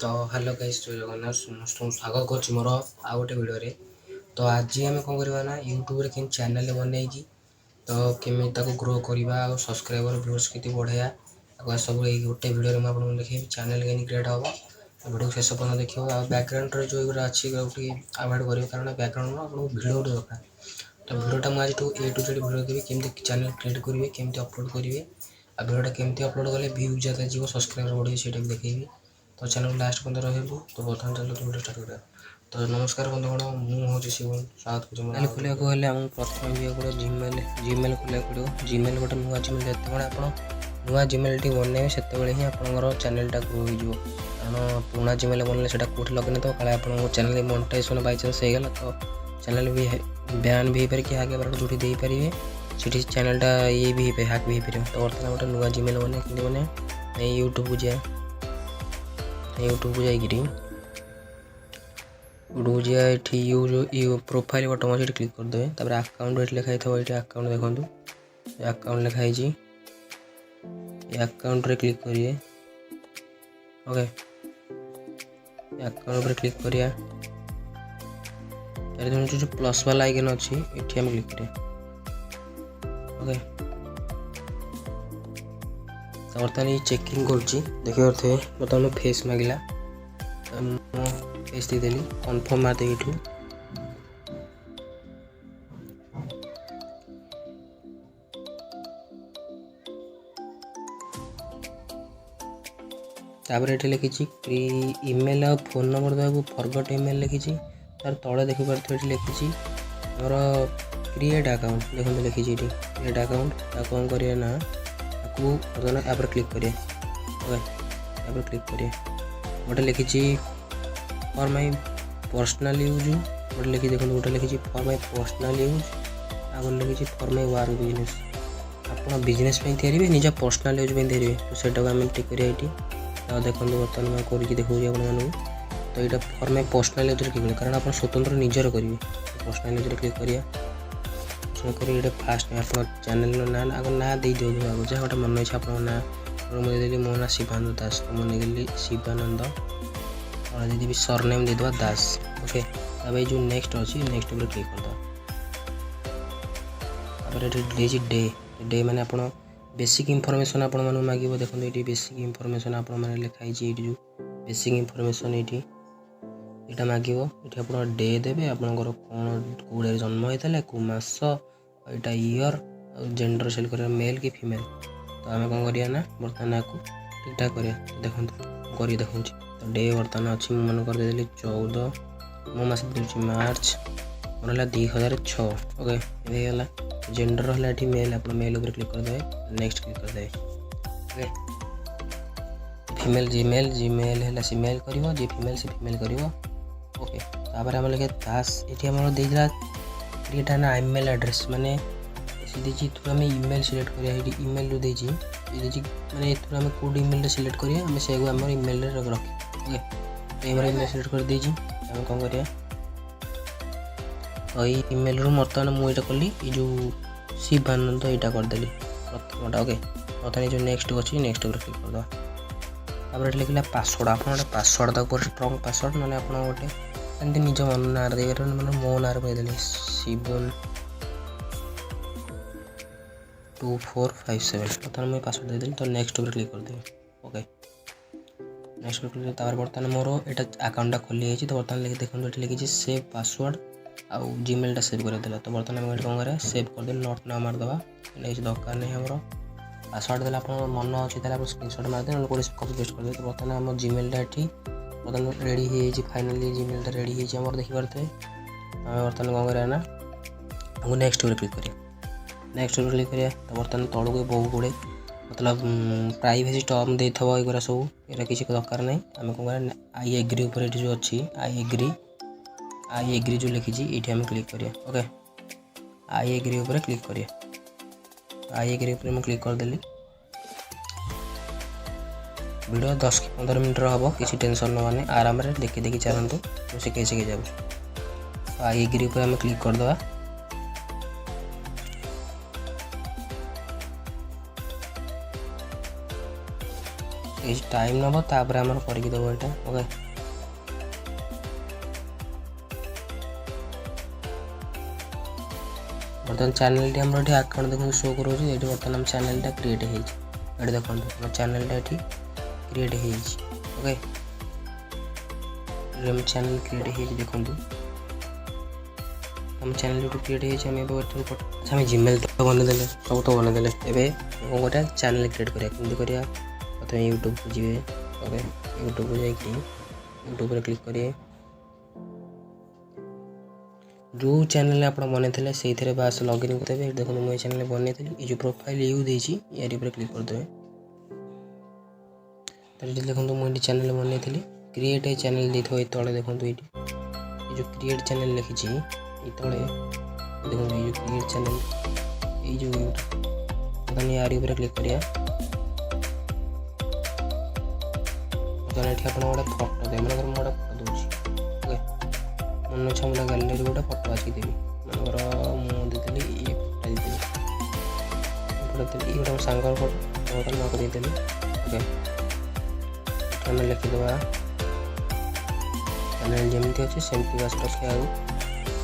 तो hello guys, जय जगन्नाथ। समस्त स्वागत कर मोर आउ गोटे वीडियो। तो आज आम कौन करवा ना यूट्यूब रे केन चैनल बनैकी तो केमी ग्रो करवा और सब्सक्राइबर व्यूअर्स के बढ़ाया सब गोटे वीडियो में आपको देखिए चैनल के क्रिएट हम वीडियो शेष पर्यटन देखिए बैकग्राउंड जो अच्छी आवाड कर कारण बैकग्राउंड आपको भिडियो दरकार। तो वीडियोटा मुझे ए टू जेड वीडियो देवी केमती चैनल क्रिएट करेंगे केमती अपलोड करेंगे आ वीडियोटा केमती अपलोड कले व्यू ज़्यादा जीव सब्सक्राइबर बढ़े से देखी। तो चैनल लास्ट पर्यटन रही तो बर्तमान चलो वीडियो स्टार्ट करा। तो नमस्कार बंधुगण, मुझे शिवन स्वागत कर खोलिया प्रथम गोटे जिमेल खोलिया पड़ो। जिमेल गोटे नुआ जिमेल जिते आप नुआ जिमेल टी बनइबे से ही आपंकर चैनलटा ग्रो हो। कारण पुराना जिमेल बनने से कौट लगन तो काले आप चैनल मोनेटाइजेशन बाई चांस होगा तो चैनल भी बैन भी हो पारे कि आगे बार जो दे पारे से चैनलटा ये भी हैक भी हो पारे। तो बर्तमान गोटे नुआ जिमेल बने कि बने यूट्यूब को जाए यूट्यूब को जाइए यूट्यूब प्रोफाइल बटन अच्छे क्लिक करदे। अकाउंट ये लिखाई था ये अकाउंट देखो अकाउंट लिखाई अकाउंट रे क्लिक करिए। ओके अकाउंट पर क्लिक करिया जो प्लस वाला आइकन अच्छी ये हम क्लिक करिए। ओके बर्तमान ये चेकिंग कर देखिए थे बर्तमान फेस मांगला फेस देदेली कन्फर्म मार दे तापर ये लिखी ईमेल और फोन नंबर देवा फरगट ईमेल लिखी तार तले देखिए लिखी मोर क्रिएट अकाउंट देखते लिखी क्रिएट अकाउंट कौन करिए ना बर्तमान आप क्लिक करिए। ओके क्लिक करिए गोटे लिखी फॉर माय पर्सनल यूज गोटे लिखी देखो गोटे लिखी फॉर माय पर्सनल यूज आ गोटे लिखी फॉर माय वर्क बिजनेस आप बिजनेस तैयारी निज पर्सनल यूज तैयारी तो सेटा आम टिक करिए ये तो देखो बर्तमान मैं करके देखिए तो यहाँ for my personal use click करें कारण आप स्वतंत्र निजर करेंगे पर्सनल यूज क्लिक करिए ये फास्ट आप चैनल ना आगे ना दे दिखाँ जहाँ गोटे मन इच्छा आप ना मुझे देली मो ना शिवानंद दास तो मुझे देली शिवानंद और देदेवी सरनेम देदेवा दास। ओके तब जो नेक्स्ट अच्छी नेक्स्ट पर क्लिक करदे डे डे मैंने आप बेसिक इनफॉरमेशन आप मांगे देखो ये बेसिक इनफॉरमेशन आप लिखाई जो बेसिक इनफॉरमेशन ये मांगे ये आप डे देवे आपंकर कौन कौड़े जन्म होता कौ मस यहाँ ईयर जेंडर सेल कर मेल कि फीमेल तो आम कौन करिया ना बर्तमान आपको ठीक ठाक करिया देखो कर देखा तो डे बर्तमान अच्छी मन कर देली 14 मो मस दूसरी मार्च मोर है 2006। ओके ये जेंडर है मेल आप मेल उपर क्लिक करदे नेक्स्ट क्लिक करदे। ओके फीमेल जीमेल जीमेल है सीमेल कर जी फीमेल से फीमेल कर। ओके तापर आम लिखे दास ये आम देला ना ईमेल एड्रेस माने सीधी थ्रू आम ईमेल सिलेक्ट करिया ईमेल जो देजी माने थ्रू आम कोड ईमेल सिलेक्ट करिया आम से आम ईमेल रखी। ओके ईमेल सिलेक्ट कर देजी आम कौन करिया तो ये ईमेल रू बर्तमान मुझे कली ये जो शिवानंद यहाँ करदेली प्रथमटा। ओके बर्तमान जो नेक्स्ट अच्छी नेक्स्ट पर क्लिक करदे तापर लिखला पासवर्ड आप पासवर्ड तक स्ट्रंग पासवर्ड ना आप गोटे एमती निज मन ना दे मैंने मो ना देदेली शिवन 2457 बर्तमान मुझे पासवर्ड देदेली तो नेक्स्ट पर क्लिक करदेवी। ओके नेक्स्ट पर क्लिक बर्तमान मोर यहाँ अकाउंटा खोली जाइए तो बर्तमान लिखी देखो ये लिखी सेव पासवर्ड आउ जीमेलटा सेव करदेला तो बर्तमान आम कौन करें सेव करदे नोट ना मारदेवा किसी दरकार नहीं आमर पासवर्ड देला आप मन अच्छी आप स्क्रीनशॉट मारदे कौन कपी पेस्ट करदे तो बर्तमान आम जीमेलटा ये बर्तमान रेडी हो फाइनाली जीमेलटा रेडी होमर देखिपे आम बर्तमान कौन करें ना हमको नेक्स्ट पर क्लिक करें नेक्स्ट पर क्लिक करिए तो बर्तमान तौक बहुत गुड़े मतलब प्राइवेसी टर्म दे थोड़ा सब ये किसी दरकार नहीं आम कौन करें आई एग्री उपर जो अच्छी आई एग्री जो लिखी ये आम क्लिक करिए। ओके आई एग्री उपर क्लिक करिए आई एग्री उपर मैं क्लिक करदेली वीडियो 10 कि 15 मिनट हम किसी टेंशन नवानी आराम से देखी देखी चलतु तो शिखे शिखे जाऊँ आई एग्री उपर आम क्लिक करदे କିଛି ଟାଇମ୍ ନେବ ତାପରେ ଆମର କରିକି ଦେବ ଏଇଟା। ଓକେ ବର୍ତ୍ତମାନ ଚ୍ୟାନେଲଟି ଆମର ଏଠି ଆକାଉଣ୍ଟ ଦେଖନ୍ତୁ ଶୋ କରୁଛି। ଏଠି ବର୍ତ୍ତମାନ ଆମ ଚ୍ୟାନେଲଟା କ୍ରିଏଟ୍ ହେଇଛି। ଏଠି ଦେଖନ୍ତୁ ଆମ ଚ୍ୟାନେଲଟା ଏଠି କ୍ରିଏଟ୍ ହେଇଛି। ଓକେ ଆମ ଚ୍ୟାନେଲ କ୍ରିଏଟ୍ ହେଇଛି ଦେଖନ୍ତୁ ଆମ ଚ୍ୟାନେଲ ଯୋଉଠି କ୍ରିଏଟ୍ ହେଇଛି। ଆମେ ଏବେ ଆମେ ଜିମେଲ୍ ତ ବନେଇଦେଲେ ସବୁ ତ ବନେଇଦେଲେ। ଏବେ କ'ଣ କରିବା ଚ୍ୟାନେଲ କ୍ରିଏଟ୍ କରିବା। କେମିତି କରିବା ପ୍ରଥମେ ୟୁଟ୍ୟୁବକୁ ଯିବେ। ଓକେ ୟୁଟ୍ୟୁବକୁ ଯାଇକି ୟୁଟ୍ୟୁବରେ କ୍ଲିକ୍ କରିବେ। ଯେଉଁ ଚ୍ୟାନେଲ ଆପଣ ବନେଇଥିଲେ ସେଇଥିରେ ବାସ୍ ଲଗ୍ଇନ୍ କରିଦେବେ। ଏଠି ଦେଖନ୍ତୁ ମୁଁ ଏ ଚ୍ୟାନେଲ ବନେଇଥିଲି। ଏ ଯେଉଁ ପ୍ରୋଫାଇଲ୍ ୟୁ ଦେଇଛି ୟାରି ଉପରେ କ୍ଲିକ୍ କରିଦେବେ। ତାହେଲେ ଏଠି ଦେଖନ୍ତୁ ମୁଁ ଏଠି ଚ୍ୟାନେଲ ବନେଇଥିଲି। କ୍ରିଏଟ୍ ଏ ଚ୍ୟାନେଲ ଦେଇଥିବ ଏଇ ତଳେ ଦେଖନ୍ତୁ ଏଇଠି ଏ ଯେଉଁ କ୍ରିଏଟ୍ ଚ୍ୟାନେଲ ଲେଖିଛି ଏଇ ତଳେ ଦେଖନ୍ତୁ ଏଇ ଯେଉଁ କ୍ରିଏଟ୍ ଚ୍ୟାନେଲ ଏଇ ଯେଉଁ ବର୍ତ୍ତମାନ ୟାରି ଉପରେ କ୍ଲିକ୍ କରିବା। ବର୍ତ୍ତମାନ ଏଠି ଆପଣ ଗୋଟେ ଫଟୋ ଦେବେ। ମନେକର ମୁଁ ଗୋଟେ ଫଟୋ ଦେଉଛି। ଓକେ ମନେ ଅଛି ଆମର ଗ୍ୟାଲେରୀରୁ ଗୋଟେ ଫଟୋ ଆସିକି ଦେବି। ମନେକର ମୁଁ ଦେଇଥିଲି ଇଏ ଫଟୋ ଦେଇଥିଲି। ଇଏ ଗୋଟେ ମୋ ସାଙ୍ଗର ଫଟୋ ବର୍ତ୍ତମାନ ମୁଁ ଦେଇଥିଲି। ଓକେ ଆମେ ଲେଖିଦେବା ଚ୍ୟାନେଲ ଯେମିତି ଅଛି ସେମିତି ବାସ୍ ରଖିବା।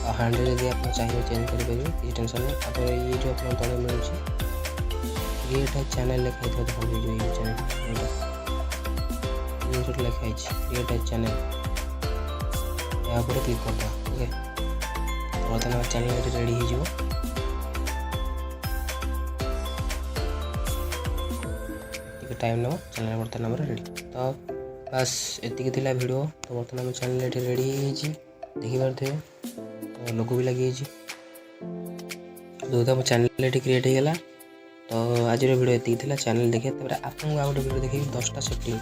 ଆଉ ହ୍ୟାଣ୍ଡେଲ୍ ଯଦି ଆପଣ ଚାହିଁବେ ଚେଞ୍ଜ କରିପାରିବେ କିଛି ଟେନସନ୍ ନାହିଁ। ତାପରେ ଇଏ ଯେଉଁ ଆପଣ ତଳେ ମିଳୁଛି କ୍ରିଏଟ୍ ଚ୍ୟାନେଲ ଲେଖା ହେଇଥିବ ଦେଖନ୍ତୁ। ଏଇ ଯେଉଁ ଚ୍ୟାନେଲ ଏଇଟା ଲେଖା ହେଇଛି କ୍ରିଏଟ୍ ଚ୍ୟାନେଲ ଏହା ଉପରେ କ୍ଲିକ୍ କରିଦେବା। ଓକେ ବର୍ତ୍ତମାନ ଆମ ଚ୍ୟାନେଲ ଏଠି ରେଡ଼ି ହେଇଯିବ। ଟିକେ ଟାଇମ୍ ନେବ ଚ୍ୟାନେଲ ବର୍ତ୍ତମାନ ଆମର ରେଡ଼ି। ତ ବାସ୍ ଏତିକି ଥିଲା ଭିଡ଼ିଓ। ତ ବର୍ତ୍ତମାନ ଆମ ଚ୍ୟାନେଲ ଏଠି ରେଡ଼ି ହେଇଯାଇଛି ଦେଖିପାରୁଥିବେ। ତ ଲୋଗୋ ବି ଲାଗିଯାଇଛି। ଯେହେତୁ ଆମ ଚ୍ୟାନେଲ ଏଠି କ୍ରିଏଟ୍ ହେଇଗଲା। ତ ଆଜିର ଭିଡ଼ିଓ ଏତିକି ଥିଲା। ଚ୍ୟାନେଲ ଦେଖିବା ତାପରେ ଆପଣଙ୍କୁ ଆଉ ଗୋଟେ ଭିଡ଼ିଓ ଦେଖିବି 10ଟା ସେଟିଂ।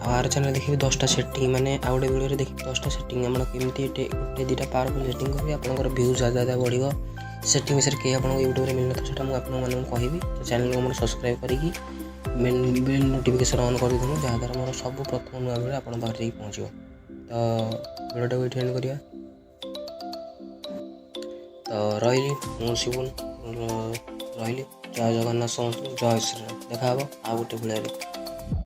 ଆଉ ଆର ଚ୍ୟାନେଲ ଦେଖିବି 10ଟା ସେଟିଂ। ମାନେ ଆଉ ଗୋଟେ ଭିଡ଼ିଓରେ ଦେଖିବି 10ଟା ସେଟିଂ ଆପଣ କେମିତି ଗୋଟେ 2ଟା ପାୱାରଫୁଲ୍ ସେଟିଂ କରିବେ ଆପଣଙ୍କର ଭ୍ୟୁଜ୍ ଯାହା ବଢ଼ିବ। ସେଟିଂ ବିଷୟରେ କେହି ଆପଣଙ୍କୁ ୟୁଟ୍ୟୁବରେ ମିଳିନଥିବ ସେଇଟା ମୁଁ ଆପଣମାନଙ୍କୁ କହିବି। ତ ଚ୍ୟାନେଲକୁ ଆମର ସବସ୍କ୍ରାଇବ୍ କରିକି ବେଲ୍ ନୋଟିଫିକେସନ୍ ଅନ୍ କରିଦେବୁ ଯାହାଦ୍ୱାରା ମୋର ସବୁ ପ୍ରଥମ ନୂଆ ଭିଡ଼ିଓ ଆପଣଙ୍କ ପାଖରେ ଯାଇକି ପହଞ୍ଚିବ। ତ ଭିଡ଼ିଓଟାକୁ ଏଠି ଏଣ୍ଡ୍ କରିବା। ତ ରହିଲି ମୁଁ ଶିବୁନ ରହିଲି। ଜୟ ଜଗନ୍ନାଥ ସମସ୍ତଙ୍କୁ। ଜୟ ଶ୍ରୀରାମ। ଦେଖା ହେବ ଆଉ ଗୋଟେ ଭିଡ଼ିଓରେ।